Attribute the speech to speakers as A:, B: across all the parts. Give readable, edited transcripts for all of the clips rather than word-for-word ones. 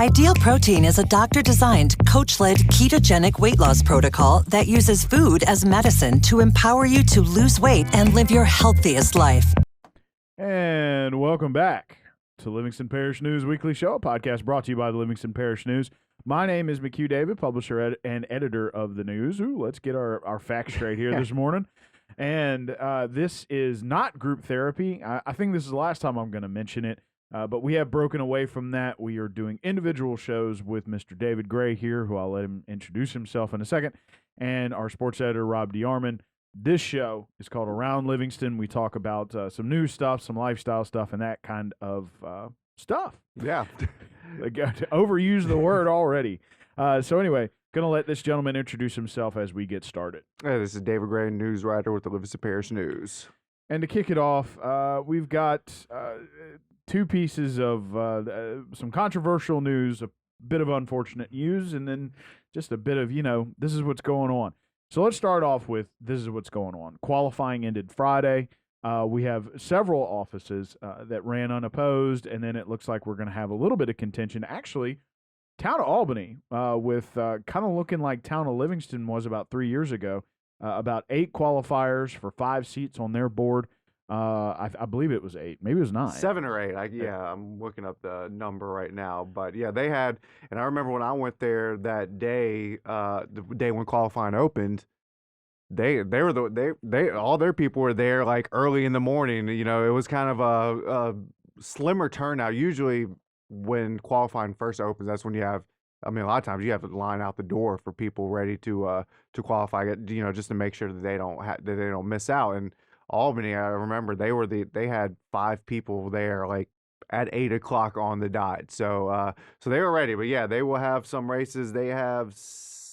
A: Ideal Protein is a doctor-designed, coach-led ketogenic weight loss protocol that uses food as medicine to empower you to lose weight and live your healthiest life.
B: And welcome back to Livingston Parish News Weekly Show, a podcast brought to you by the Livingston Parish News. My name is McHugh David, publisher and editor of the news. Let's get our facts straight here this morning. And this is not group therapy. I think this is the last time I'm going to mention it. But we have broken away from that. We are doing individual shows with Mr. David Gray here, who I'll let him introduce himself in a second, and our sports editor, Rob DeArmond. This show is called Around Livingston. We talk about some news stuff, some lifestyle stuff, and that kind of stuff.
C: Yeah.
B: I got to overuse the word already. So anyway, going to let this gentleman introduce himself as we get started.
C: Hey, this is David Gray, news writer with the Livingston Parish News.
B: And to kick it off, we've got two pieces of some controversial news, a bit of unfortunate news, and then just a bit of, this is what's going on. So let's start off with this is what's going on. Qualifying ended Friday. We have several offices that ran unopposed, and then it looks like we're going to have a little bit of contention. Actually, Town of Albany, with kind of looking like Town of Livingston was about 3 years ago, about 8 qualifiers for 5 seats on their board. I believe it was 8. Maybe it was 9.
C: 7 or 8. I'm looking up the number right now. But yeah, they had, and I remember when I went there that day, the day when qualifying opened, they all their people were there like early in the morning. It was kind of a slimmer turnout. Usually when qualifying first opens, that's when you have, a lot of times you have to line out the door for people ready to qualify, just to make sure that they don't miss out. And Albany, I remember they had 5 people there like at 8 o'clock on the dot. So they were ready. But yeah, they will have some races. They have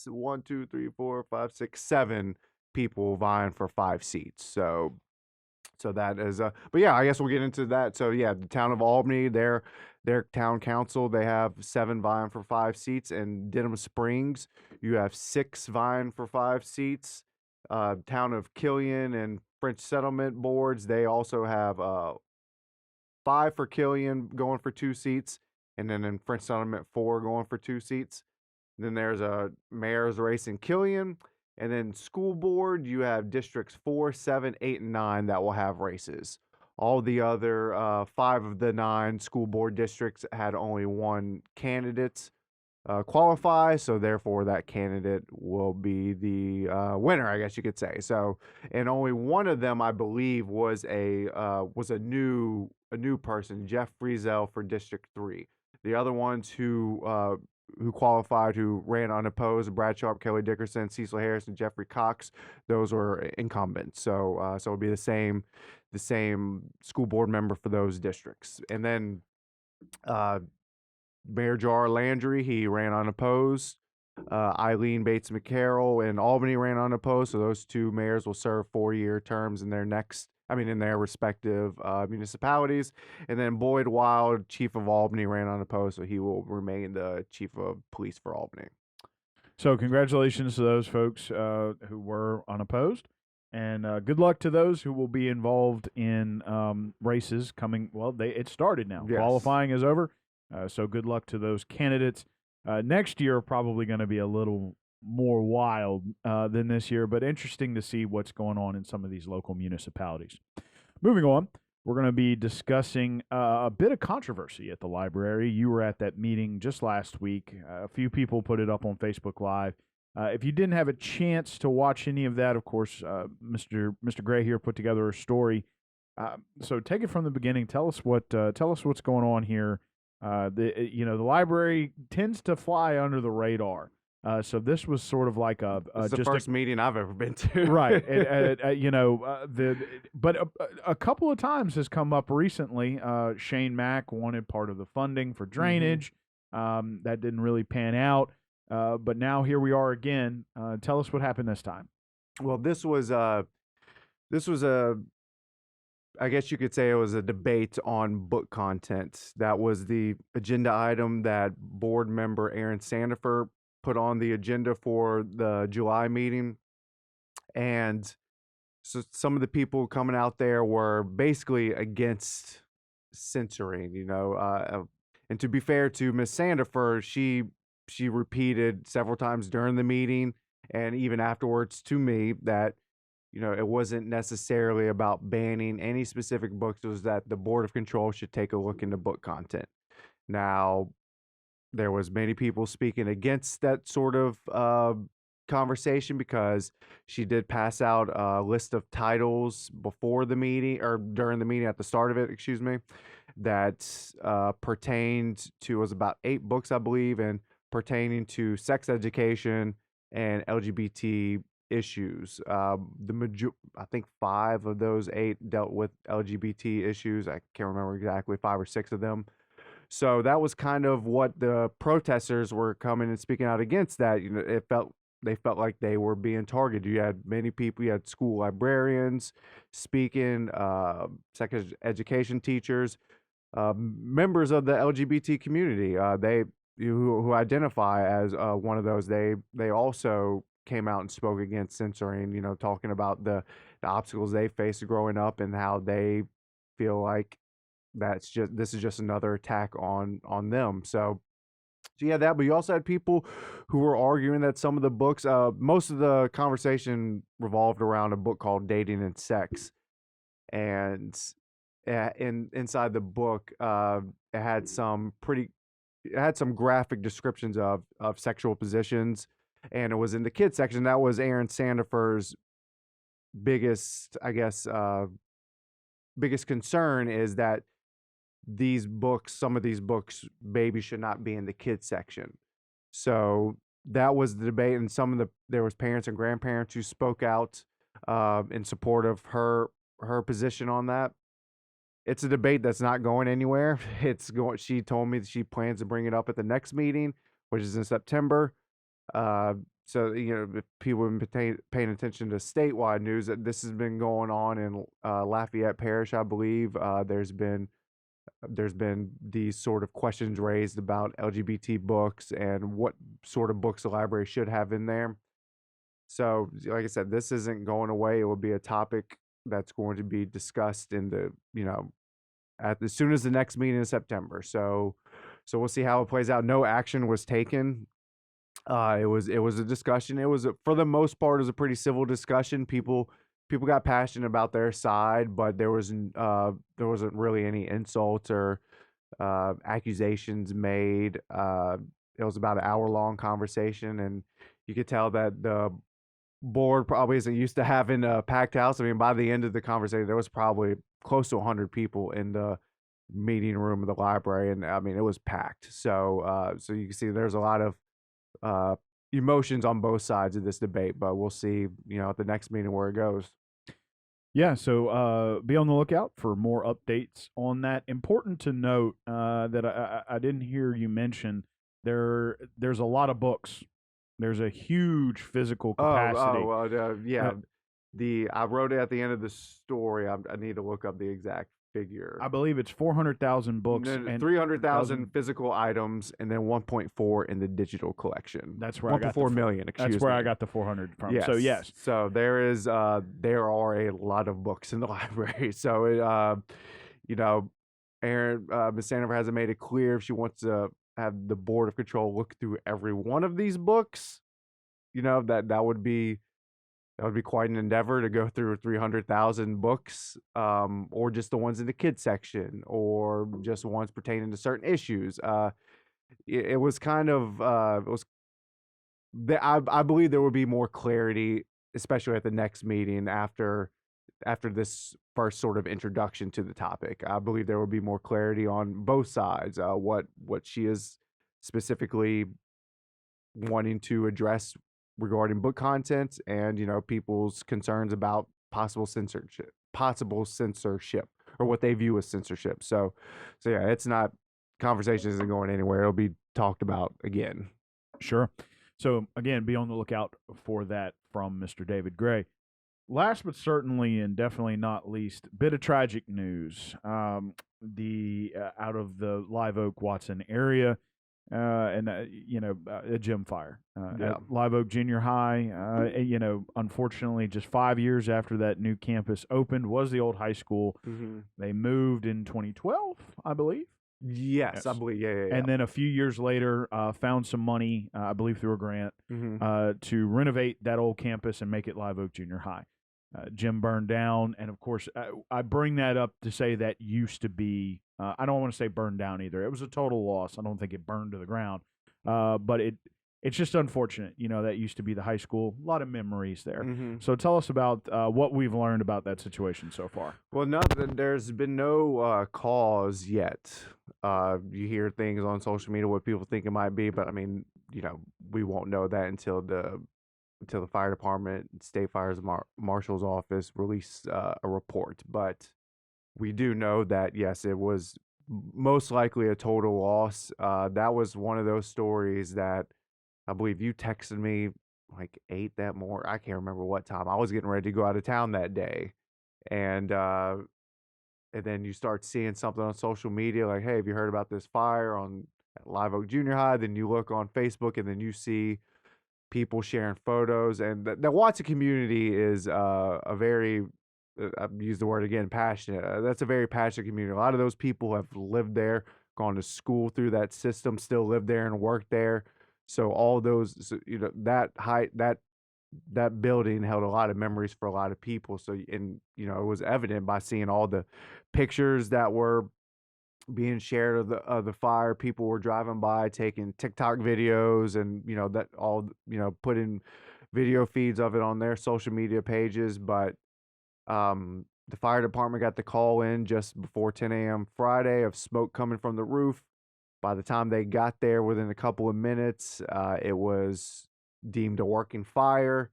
C: 1, 2, 3, 4, 5, 6, 7 people vying for 5 seats. So that is but yeah, I guess we'll get into that. So yeah, the town of Albany, their town council, they have 7 vying for 5 seats, and Denham Springs, you have 6 vying for 5 seats. Town of Killian and French Settlement boards, they also have 5 for Killian going for 2 seats, and then in French Settlement 4 going for 2 seats. Then there's a mayor's race in Killian, and then school board, you have districts 4, 7, 8, and 9 that will have races. All the other 5 of the 9 school board districts had only 1 candidate qualify, so therefore that candidate will be the winner, I guess you could say. So, and only one of them, I believe, was a new person, Jeff Friesel for District 3. The other ones who qualified, who ran unopposed, Brad Sharp, Kelly Dickerson, Cecil Harris, and Jeffrey Cox, those were incumbents. So it'll be the same school board member for those districts. And then Mayor Jar Landry, he ran unopposed. Eileen Bates McCarroll in Albany ran unopposed. So those 2 mayors will serve 4-year terms in their respective municipalities. And then Boyd Wild, chief of Albany, ran unopposed, so he will remain the chief of police for Albany.
B: So congratulations to those folks who were unopposed. And good luck to those who will be involved in races coming. Well, it started now.
C: Yes.
B: Qualifying is over. So good luck to those candidates. Next year probably going to be a little more wild than this year, but interesting to see what's going on in some of these local municipalities. Moving on, we're going to be discussing a bit of controversy at the library. You were at that meeting just last week. A few people put it up on Facebook Live. If you didn't have a chance to watch any of that, of course, Mr. Gray here put together a story. So take it from the beginning. Tell us what's going on here. The library tends to fly under the radar. So this was sort of like
C: it's the first meeting I've ever been to.
B: Right. But a couple of times has come up recently. Shane Mack wanted part of the funding for drainage. That didn't really pan out. But now here we are again. Tell us what happened this time.
C: Well, this was a I guess you could say it was a debate on book content. That was the agenda item that board member Aaron Sandifer put on the agenda for the July meeting. And so some of the people coming out there were basically against censoring, And to be fair to Miss Sandifer, she repeated several times during the meeting and even afterwards to me that it wasn't necessarily about banning any specific books. It was that the Board of Control should take a look into book content. Now, there was many people speaking against that sort of conversation because she did pass out a list of titles before the meeting or during the meeting at the start of it, excuse me, that pertained to, was about 8 books, I believe, and pertaining to sex education and LGBT issues. I think 5 of those 8 dealt with LGBT issues. I can't remember exactly, 5 or 6 of them. So that was kind of what the protesters were coming and speaking out against. That they felt like they were being targeted. You had many people. You had school librarians speaking, sex education teachers, members of the LGBT community. Who identify as one of those. They also came out and spoke against censoring. Talking about the obstacles they faced growing up and how they feel like this is just another attack on them. So you had that, but you also had people who were arguing that some of the books, most of the conversation revolved around a book called Dating and Sex, and inside the book, it had some graphic descriptions of sexual positions, and it was in the kids section. That was Aaron Sandifer's biggest, I guess, biggest concern is that some of these books, babies should not be in the kids section. So that was the debate, and there was parents and grandparents who spoke out in support of her position on that. It's a debate that's not going anywhere. She told me that she plans to bring it up at the next meeting, which is in September. So if people have been paying attention to statewide news, that this has been going on in Lafayette Parish, I believe. There's been these sort of questions raised about LGBT books and what sort of books the library should have in there. So, like I said, this isn't going away. It will be a topic that's going to be discussed as soon as the next meeting in September. So we'll see how it plays out. No action was taken. It was a discussion. It was, for the most part, a pretty civil discussion. People got passionate about their side, but there wasn't really any insults or accusations made. It was about an hour-long conversation, and you could tell that the board probably isn't used to having a packed house. I mean, by the end of the conversation, there was probably close to 100 people in the meeting room of the library, and I mean, it was packed. So you can see there's a lot of emotions on both sides of this debate, but we'll see, at the next meeting where it goes.
B: Yeah, so be on the lookout for more updates on that. Important to note that I didn't hear you mention there's a lot of books. There's a huge physical capacity.
C: Yeah. I wrote it at the end of the story. I need to look up the exact figure.
B: I believe it's 400,000 books
C: and 300,000 physical items, and then 1.4 in the digital collection.
B: That's where I got
C: 1.4 million.
B: That's where I got the 400 from. Yes. So yes,
C: so there are a lot of books in the library. So Erin, Miss Sandifer hasn't made it clear if she wants to have the Board of Control look through every one of these books. That would be quite an endeavor to go through 300,000 books, or just the ones in the kids section, or just ones pertaining to certain issues. It was kind of, I believe there would be more clarity, especially at the next meeting after this first sort of introduction to the topic. I believe there will be more clarity on both sides, what she is specifically wanting to address regarding book content, and people's concerns about possible censorship, or what they view as censorship. So yeah, it's not, conversation isn't going anywhere. It'll be talked about again.
B: Sure. So again, be on the lookout for that from Mr. David Gray. Last but certainly and definitely not least, bit of tragic news. The out of the Live Oak Watson area. A gym fire at Live Oak Junior High. Unfortunately, just 5 years after that new campus opened, was the old high school.
C: Mm-hmm.
B: They moved in 2012, I believe.
C: Yes, I
B: Yes.
C: believe. Yeah, yeah, yeah.
B: And then a few years later, found some money, I believe through a grant, to renovate that old campus and make it Live Oak Junior High. Gym burned down, and of course, I bring that up to say that used to be. I don't want to say burned down either. It was a total loss. I don't think it burned to the ground, but it's just unfortunate. That used to be the high school. A lot of memories there. So tell us about what we've learned about that situation so far.
C: Well, no, there's been no cause yet. You hear things on social media what people think it might be, but I mean, we won't know that until the fire department, state fires marshal's office release a report. But we do know that yes, it was most likely a total loss. That was one of those stories that I believe you texted me like 8 that morning. I can't remember what time. I was getting ready to go out of town that day, and then you start seeing something on social media like, "Hey, have you heard about this fire on at Live Oak Junior High?" Then you look on Facebook, and then you see people sharing photos. And the Watson community is a very I've used the word again, passionate. That's a very passionate community. A lot of those people have lived there, gone to school through that system, still live there and work there. So all those, that building held a lot of memories for a lot of people. So, and it was evident by seeing all the pictures that were being shared of the fire. People were driving by taking TikTok videos, and that all putting video feeds of it on their social media pages. But the fire department got the call in just before 10 a.m. Friday of smoke coming from the roof. By the time they got there, within a couple of minutes, it was deemed a working fire.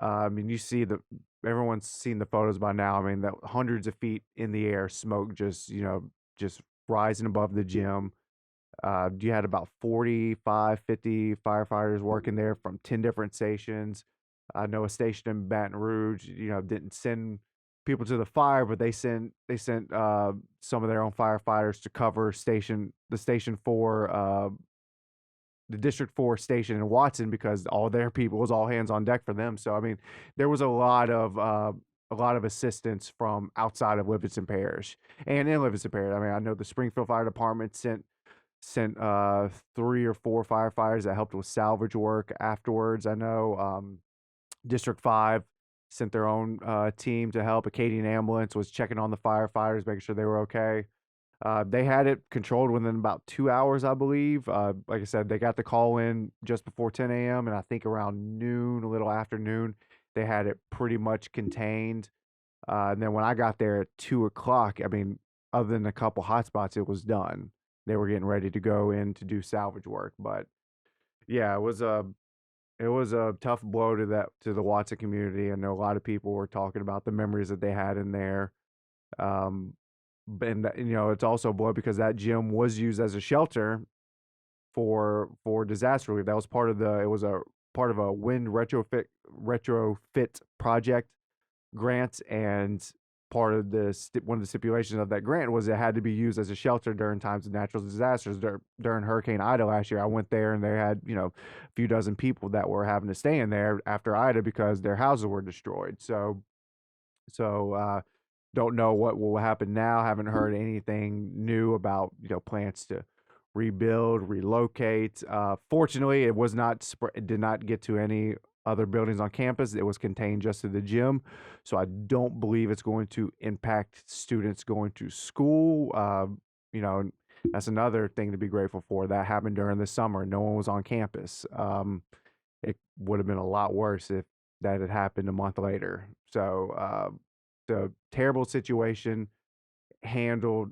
C: I mean, everyone's seen the photos by now. I mean, that hundreds of feet in the air, smoke just rising above the gym. You had about 45, 50 firefighters working there from 10 different stations. I know a station in Baton Rouge, didn't send people to the fire, but they sent some of their own firefighters to cover the Station 4, the District 4 station in Watson, because all their people was all hands on deck for them. So I mean, there was a lot of assistance from outside of Livingston Parish and in Livingston Parish. I mean, I know the Springfield Fire Department sent 3 or 4 firefighters that helped with salvage work afterwards. I know District 5 sent their own team to help. Acadian Ambulance was checking on the firefighters, making sure they were okay. They had it controlled within about 2 hours, I believe. Like I said, they got the call in just before 10 a.m. and I think around noon, a little after noon, they had it pretty much contained. And then when I got there at 2 o'clock, I mean, other than a couple hot spots, it was done. They were getting ready to go in to do salvage work. But yeah, it was a tough blow to the Watson community. I know a lot of people were talking about the memories that they had in there. And it's also a blow because that gym was used as a shelter for disaster relief. That was part of it was a part of a wind retrofit project grant, and part of one of the stipulations of that grant was it had to be used as a shelter during times of natural disasters. During Hurricane Ida last year, I went there and they had a few dozen people that were having to stay in there after Ida because their houses were destroyed. So don't know what will happen now. Haven't heard anything new about plans to rebuild, relocate. Fortunately, it did not get to any other buildings on campus. It was contained just to the gym, so I don't believe it's going to impact students going to school. And that's another thing to be grateful for. That happened during the summer. No one was on campus. It would have been a lot worse if that had happened a month later. So the terrible situation handled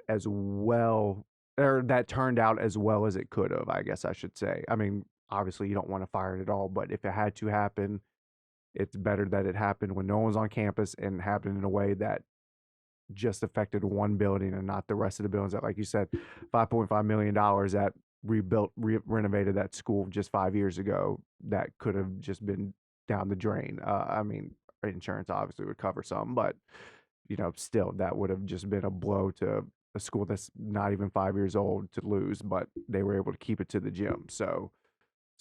C: as well, or that turned out as well as it could have, I guess I should say. I mean, obviously you don't want to fire it at all, but if it had to happen, it's better that it happened when no one's on campus and happened in a way that just affected one building and not the rest of the buildings. That, like you said, $5.5 million that renovated that school just 5 years ago, that could have just been down the drain. I mean, insurance obviously would cover some, but still, that would have just been a blow to a school that's not even 5 years old to lose, but they were able to keep it to the gym. So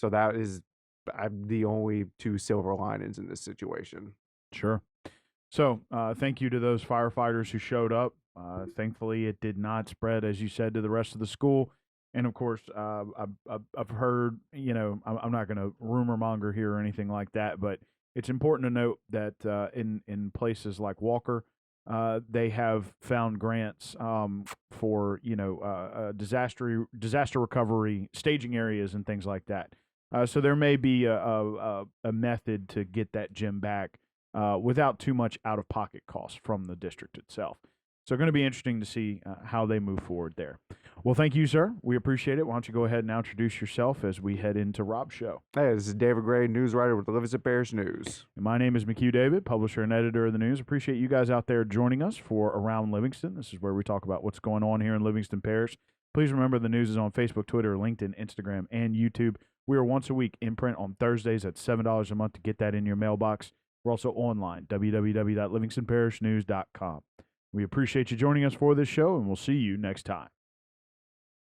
C: that is the only 2 silver linings in this situation.
B: Sure. So thank you to those firefighters who showed up. Thankfully, it did not spread, as you said, to the rest of the school. And of course, I've heard, I'm not going to rumor monger here or anything like that, but it's important to note that in places like Walker, they have found grants for disaster recovery staging areas and things like that. So there may be a method to get that gym back without too much out of pocket costs from the district itself. So going to be interesting to see how they move forward there. Well, thank you, sir. We appreciate it. Why don't you go ahead and now introduce yourself as we head into Rob's show.
C: Hey, this is David Gray, news writer with the Livingston Parish News.
B: And my name is McHugh David, publisher and editor of the news. Appreciate you guys out there joining us for Around Livingston. This is where we talk about what's going on here in Livingston Parish. Please remember the news is on Facebook, Twitter, LinkedIn, Instagram, and YouTube. We are once a week in print on Thursdays at $7 a month to get that in your mailbox. We're also online, www.livingstonparishnews.com. We appreciate you joining us for this show, and we'll see you next time.